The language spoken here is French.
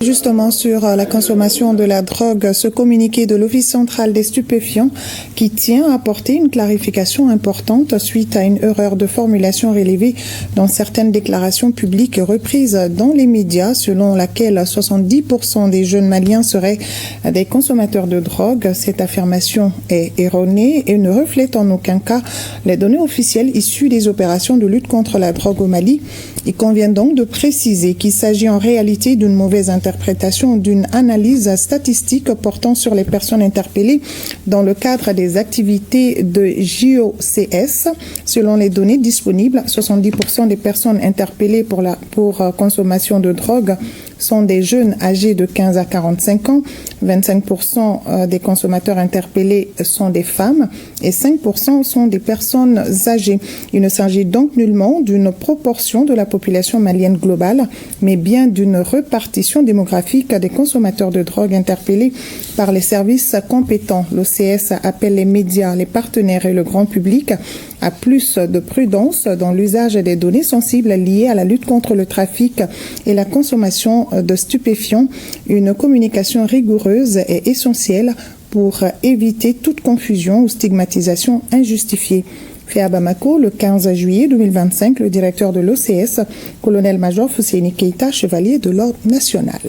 Justement sur la consommation de la drogue, ce communiqué de l'Office central des stupéfiants qui tient à apporter une clarification importante suite à une erreur de formulation relevée dans certaines déclarations publiques reprises dans les médias selon laquelle 70% des jeunes maliens seraient des consommateurs de drogue. Cette affirmation est erronée et ne reflète en aucun cas les données officielles issues des opérations de lutte contre la drogue au Mali. Il convient donc de préciser qu'il s'agit en réalité d'une mauvaise interprétation d'une analyse statistique portant sur les personnes interpellées dans le cadre des activités de JOCS. Selon les données disponibles, 70% des personnes interpellées pour consommation de drogue sont des jeunes âgés de 15 à 45 ans, 25% des consommateurs interpellés sont des femmes et 5% sont des personnes âgées. Il ne s'agit donc nullement d'une proportion de la population malienne globale, mais bien d'une répartition démographique des consommateurs de drogue interpellés par les services compétents. L'OCS appelle les médias, les partenaires et le grand public à plus de prudence dans l'usage des données sensibles liées à la lutte contre le trafic et la consommation de stupéfiants. Une communication rigoureuse est essentielle pour éviter toute confusion ou stigmatisation injustifiée. Fait à Bamako, le 15 juillet 2025, le directeur de l'OCS, colonel-major Fousseini Keïta, chevalier de l'Ordre national.